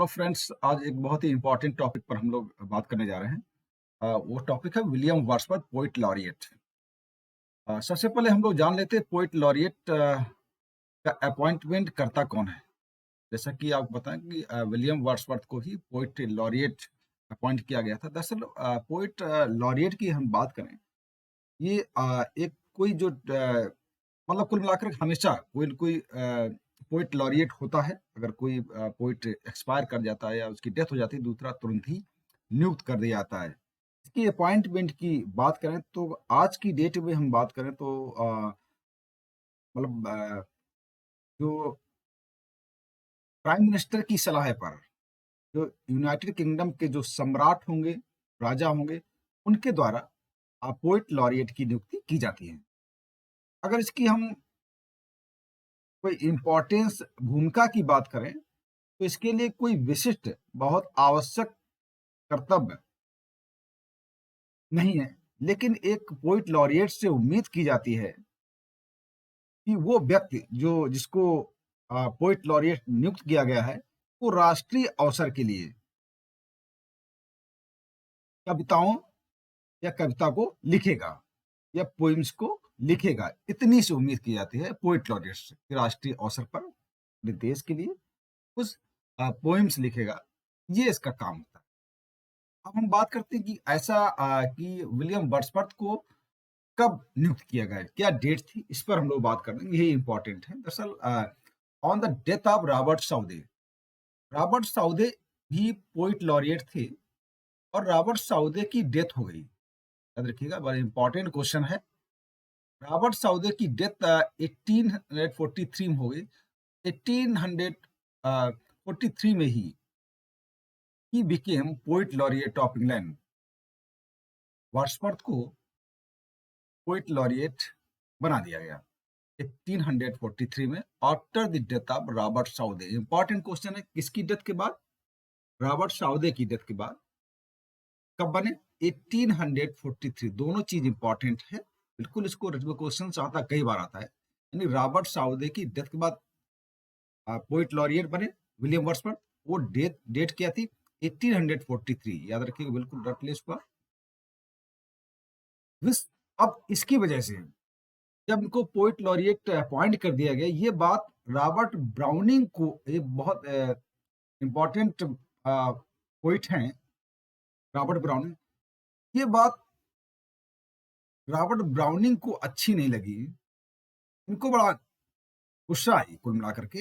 Hello friends, आज एक बहुत ही इम्पोर्टेंट टॉपिक पर हम लोग बात करने जा रहे हैं। वो टॉपिक है विलियम वर्ड्सवर्थ पोइट लॉरिएट। सबसे पहले हम लोग जान लेते हैं पोइट लॉरिएट का अपॉइंटमेंट करता कौन है। जैसा कि आपको बताएं कि विलियम वर्ड्सवर्थ को ही पोइट लॉरिएट अपॉइंट किया गया था। दरअसल पोइट लॉरिएट की हम बात करें, ये एक कोई जो मतलब कुल मिलाकर हमेशा कोई न कोई पोइट लॉरिएट होता है। अगर कोई पोइट एक्सपायर कर जाता है या उसकी डेथ हो जाती है, दूसरा तुरंत ही नियुक्त कर दिया जाता है। इसकी अपॉइंटमेंट की बात करें तो आज की डेट में हम बात करें तो मतलब जो प्राइम मिनिस्टर की सलाह पर जो यूनाइटेड किंगडम के जो सम्राट होंगे, राजा होंगे, उनके द्वारा पोइट लॉरिएट की नियुक्ति की जाती है। अगर इसकी हम कोई इम्पोर्टेंस भूमिका की बात करें तो इसके लिए कोई विशिष्ट बहुत आवश्यक कर्तव्य नहीं है, लेकिन एक पोइट लॉरिएट से उम्मीद की जाती है कि वो व्यक्ति जो जिसको पोइट लॉरिएट नियुक्त किया गया है, वो राष्ट्रीय अवसर के लिए कविताओं या कविता को लिखेगा या पोइम्स को लिखेगा। इतनी सी उम्मीद की जाती है पोइट लॉरिएट से कि राष्ट्रीय अवसर पर अपने देश के लिए कुछ पोइम्स लिखेगा। ये इसका काम होता है। अब हम बात करते हैं कि ऐसा कि विलियम वर्ड्सवर्थ को कब नियुक्त किया गया, क्या डेट थी, इस पर हम लोग बात कर रहे हैं। यही इंपॉर्टेंट है। दरअसल on the death of Robert Southey भी पोइट लॉरिएट थे और रॉबर्ट साउदे की डेथ हो गई। याद रखिएगा, बड़ा इंपॉर्टेंट क्वेश्चन है। रॉबर्ट साउदे की डेथ 1843 में हो गई। 1843 में he became poet laureate of England. Wordsworth को पोइट लॉरिएट बना दिया गया 1843 में after the death of Robert Southey. Important question है, किसकी डेथ के बाद? रॉबर्ट साउदे की डेथ के बाद। कब बने? 1843। दोनों चीज इंपॉर्टेंट है, बिल्कुल। इसको क्वेश्चन आता कई बार आता है। यानी रॉबर्ट साउदे की डेथ के बाद पोइट लॉरिएट बने विलियम वर्ड्सवर्थ। वो डेट क्या थी? 1843। याद रखिएगा, बिल्कुल रट ले इसको। अब इसकी वजह से जब इनको पोइट लॉरिएट अपॉइंट कर दिया गया, ये बात रॉबर्ट ब्राउनिंग को, एक बहुत इंपॉर्टेंट पोइट हैं रॉबर्ट ब्राउनिंग, ये बात रॉबर्ट ब्राउनिंग को अच्छी नहीं लगी। इनको बड़ा गुस्सा आई कुल मिलाकर के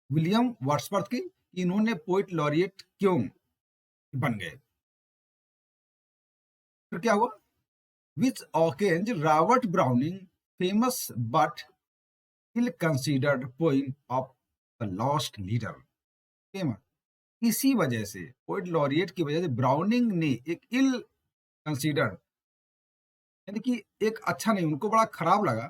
विलियम वर्ड्सवर्थ की, इन्होंने पोइट लॉरिएट क्यों बन गए। फिर क्या हुआ? विच ऑकेंज Robert Browning famous but ill considered poem of the lost leader famous। इसी वजह से, पोइट लॉरिएट की वजह से ब्राउनिंग ने एक इल कंसीडर्ड, यानी कि एक अच्छा नहीं, उनको बड़ा खराब लगा।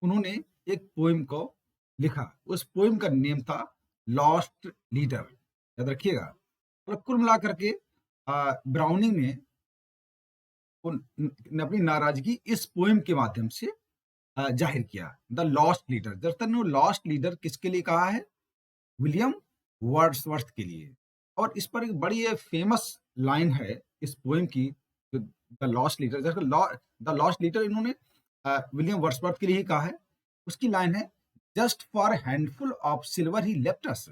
उन्होंने एक पोइम को लिखा। उस पोइम का नेम था लॉस्ट लीडर। याद रखिएगा। मतलब कुल मिलाकर के ब्राउनिंग ने अपनी नाराजगी इस पोइम के माध्यम से जाहिर किया। The lost leader. दरअसल लॉस्ट लीडर किसके लिए कहा है? विलियम वर्ड्सवर्थ के लिए। और इस पर एक बड़ी फेमस लाइन है इस पोएम की, the lost leader. The lost leader इन्होंने विलियम वर्ड्सवर्थ के लिए ही कहा है। उसकी लाइन है, just for handful of silver he left us.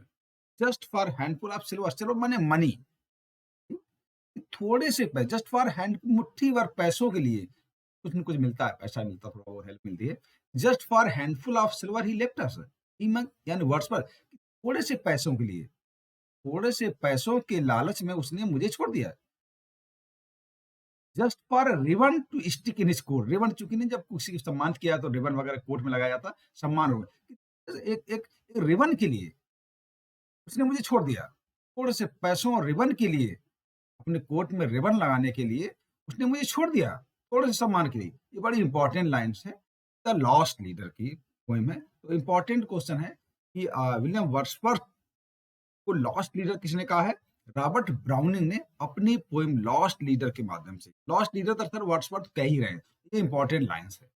Just for handful of silver, silver माने मनी, थोड़े से पैसे, जस्ट फॉर हैंड, मुट्ठी भर पैसों के लिए, कुछ न कुछ मिलता है, पैसा मिलता है, थोड़ा बहुत हेल्प मिलती है। Just for handful of silver he left अस। यानी वर्ड्स पर थोड़े से पैसों के लिए, थोड़े से पैसों के लालच में उसने मुझे छोड़ दिया। Just for ribbon to stick in his coat. Ribbon, चूंकि नहीं, जब किसी को सम्मान किया तो रिबन वगैरह कोट में लगाया जाता, सम्मान हो। एक रिबन के लिए उसने मुझे छोड़ दिया। थोड़े से पैसों और रिबन के लिए, अपने कोट में रिबन लगाने के लिए उसने मुझे छोड़ दिया, थोड़े से सम्मान के लिए। ये बड़ी इंपॉर्टेंट लाइन्स है, द लॉस्ट लीडर की पोएम है। तो इंपॉर्टेंट क्वेश्चन है कि विलियम वर्ड्सवर्थ को लॉस्ट लीडर किसने कहा है? रॉबर्ट ब्राउनिंग ने अपनी पोएम लॉस्ट लीडर के माध्यम से। लॉस्ट लीडर दरअसल वर्ड्सवर्थ कह ही रहे हैं। ये इंपॉर्टेंट लाइन्स है।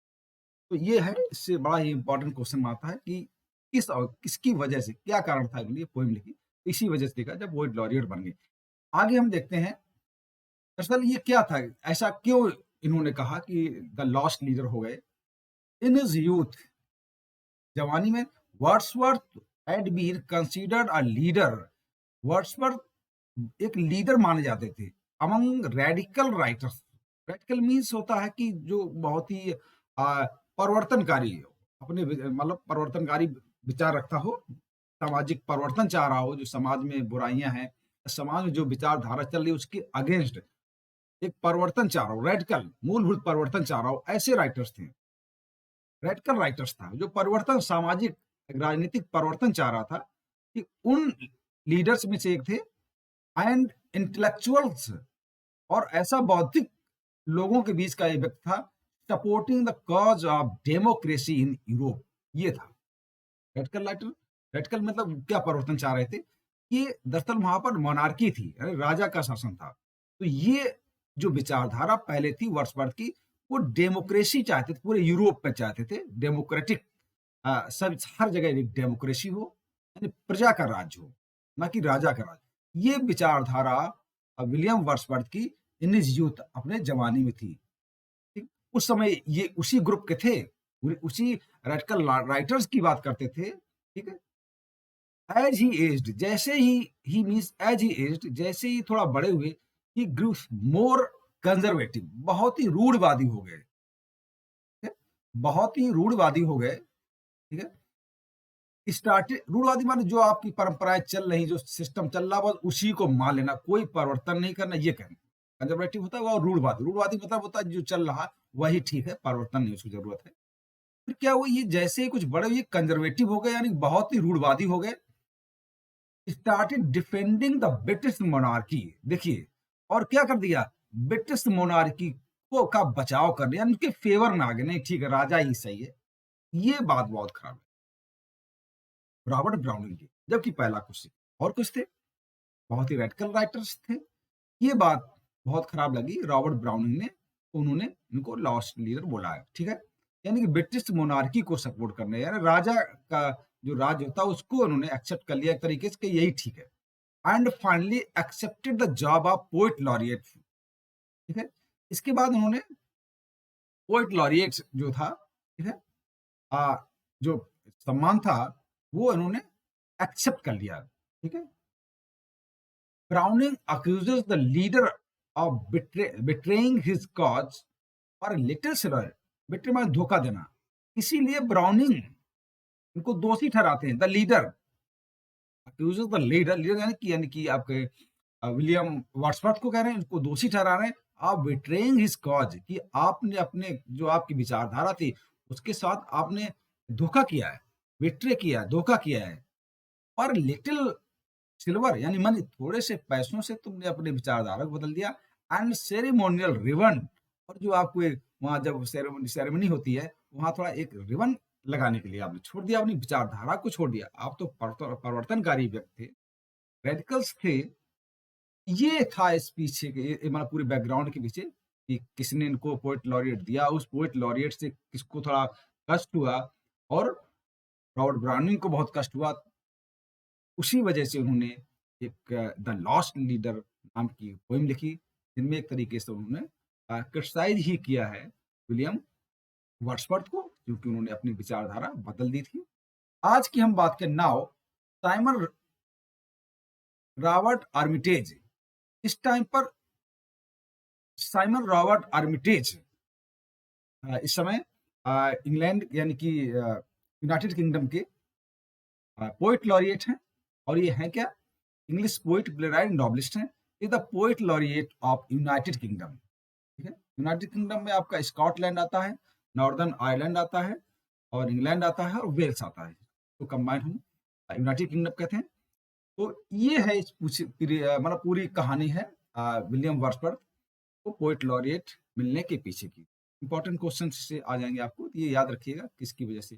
तो ये है, इससे बड़ा ही इंपॉर्टेंट क्वेश्चन आता है कि किसकी वजह से, क्या कारण था ये पोएम लिखी। इसी वजह से देखा जब पोएट लॉरिएट बन गए। आगे हम देखते हैं दरअसल ये क्या था, ऐसा क्यों इन्होंने कहा कि द लॉस्ट लीडर हो गए। इन हिज यूथ, जवानी में, Wordsworth had been considered a leader. Wordsworth एक लीडर माने जाते थे among radical writers. Radical means होता है कि जो बहुत ही परिवर्तनकारी हो, अपने मतलब परिवर्तनकारी विचार रखता हो, सामाजिक परिवर्तन चाह रहा हो, जो समाज में बुराइयां हैं, समाज में जो विचारधारा चल रही है उसके अगेंस्ट एक परिवर्तन चाह रहा हो, रेडिकल मूलभूत परिवर्तन चाह रहा हो, ऐसे राइटर्स थे। रेडिकल राइटर्स था जो परिवर्तन, सामाजिक राजनीतिक परिवर्तन चाह रहा था, कि उन लीडर्स में से एक थे। एंड इंटेलेक्चुअल्स, और ऐसा बौद्धिक लोगों के बीच का एक व्यक्ति था, supporting the cause of democracy in Europe. ये था रेडिकल राइटर। रेडिकल मतलब क्या परिवर्तन चाह रहे थे कि दरअसल वहां पर मोनार्की थी, यानी राजा का शासन था। तो ये जो विचारधारा पहले थी वर्ड्सवर्थ की, वो डेमोक्रेसी चाहते थे, पूरे यूरोप में चाहते थे डेमोक्रेटिक, सब हर जगह एक डेमोक्रेसी हो, यानी प्रजा का राज्य हो, ना कि राजा का राज्य। ये विचारधारा विलियम वर्ड्सवर्थ की इन हिज यूथ, अपने जवानी में थी। ठीक? उस समय ये उसी ग्रुप के थे, उसी रेडिकल राइटर्स की बात करते थे। ठीक है। एज ही एज्ड, जैसे ही मीन्स एज ही एज्ड, जैसे ही थोड़ा बड़े हुए, ही ग्रू मोर कंजर्वेटिव, बहुत ही रूढ़वादी हो गए। ठीक है? बहुत ही रूढ़वादी हो गए। ठीक है। स्टार्टेड, रूढ़वादी माने जो आपकी परंपराएं चल रही, जो सिस्टम चल रहा बस उसी को मान लेना, कोई परिवर्तन नहीं करना, ये कहना। कंजर्वेटिव होता है वो, रूढ़वादी, रूढ़वादी मतलब होता है जो चल रहा वही ठीक है, परिवर्तन नहीं उसकी जरूरत है। फिर क्या हुआ, ये जैसे ही कुछ बड़े हुए कंजर्वेटिव हो गए, यानी बहुत ही रूढ़वादी हो गए। Started defending the British monarchy, देखिए, और क्या कर दिया, ब्रिटिश मोनार्की को का बचाव कर लिया, उनके फेवर में आ गए, नहीं ठीक है राजा ही सही है। ये बात बहुत खराब है रॉबर्ट ब्राउनिंग की, जबकि पहला कुछ और कुछ थे, बहुत ही रेडिकल राइटर्स थे। ये बात बहुत खराब लगी रॉबर्ट ब्राउनिंग ने, उन्होंने इनको लॉस्ट लीडर बोला है। ठीक है। यानी कि ब्रिटिश मोनार्की को सपोर्ट करने, यानी राजा का जो राज होता है उसको उन्होंने एक्सेप्ट कर लिया एक तरीके से कि यही ठीक है। And finally accepted the job of poet laureate. ठीक है। इसके बाद उन्होंने पोएट लॉरिएट जो था, ठीक है, जो सम्मान था, वो उन्होंने एक्सेप्ट कर लिया। ठीक है। Browning accuses the leader of betraying his cause और लिटिल सिलर, बिट्रे माने धोखा देना, इसीलिए ब्राउनिंग इनको दोषी ठहराते हैं। The leader accuses the leader, leader यानी कि आपके विलियम वर्ड्सवर्थ को कह रहे हैं, इनको दोषी ठहरा रहे हैं आप बिट्रेइंग हिज कॉज, कि आपने अपने जो आपकी विचारधारा थी उसके साथ आपने धोखा किया है, बिट्रे किया है, धोखा किया है। और लिटिल सिल्वर यानी मनी, थोड़े से पैसों से तुमने अपने विचारधारा को बदल दिया। एंड सेरेमोनियल रिवन, और जो आपको वहां जब सेरेमनी होती है वहां थोड़ा एक रिवन लगाने के लिए आपने छोड़ दिया, अपनी विचारधारा को छोड़ दिया। आप तो परिवर्तनकारी व्यक्ति थे, रेडिकल्स थे। ये था इस पीछे के मतलब पूरे बैकग्राउंड के पीछे, कि किसने इनको पोएट लॉरिएट दिया, उस पोएट लॉरिएट से किसको थोड़ा कष्ट हुआ, और रॉबर्ट ब्राउनिंग को बहुत कष्ट हुआ। उसी वजह से उन्होंने एक द लॉस्ट लीडर नाम की पोएम लिखी, जिनमें एक तरीके से उन्होंने क्रिटिसाइज ही किया है विलियम वर्ड्सवर्थ को, क्योंकि उन्होंने अपनी विचारधारा बदल दी थी। आज की हम बात करें नाउ, साइमन रॉबर्ट आर्मिटेज। इस टाइम पर साइमन रॉबर्ट आर्मिटेज इस समय इंग्लैंड यानी कि यूनाइटेड किंगडम के पोएट लॉरिएट हैं। और ये हैं क्या, इंग्लिश पोएट, प्लेराइट, नॉवलिस्ट हैं। ये the poet laureate of United kingdom. ठीक है। यूनाइटेड किंगडम में आपका स्कॉटलैंड आता है, नॉर्दर्न आयरलैंड आता है, और इंग्लैंड आता है, और वेल्स आता है, तो कंबाइन हम यूनाइटेड किंगडम कहते हैं। तो ये है इस मतलब पूरी कहानी है विलियम वर्ड्सवर्थ को पोएट लॉरिएट मिलने के पीछे की। इंपॉर्टेंट क्वेश्चन से आ जाएंगे आपको, ये याद रखिएगा किसकी वजह से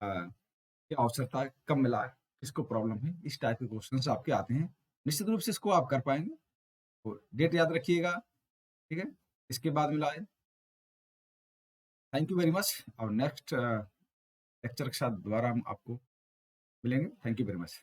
क्या अवसर था, कब मिला, किसको प्रॉब्लम है, इस टाइप के क्वेश्चन आपके आते हैं। निश्चित रूप से इसको आप कर पाएंगे। तो डेट याद रखिएगा। ठीक है। इसके बाद मिला है। थैंक यू वेरी मच, और नेक्स्ट लेक्चर के साथ दोबारा हम आपको मिलेंगे। Thank you very much.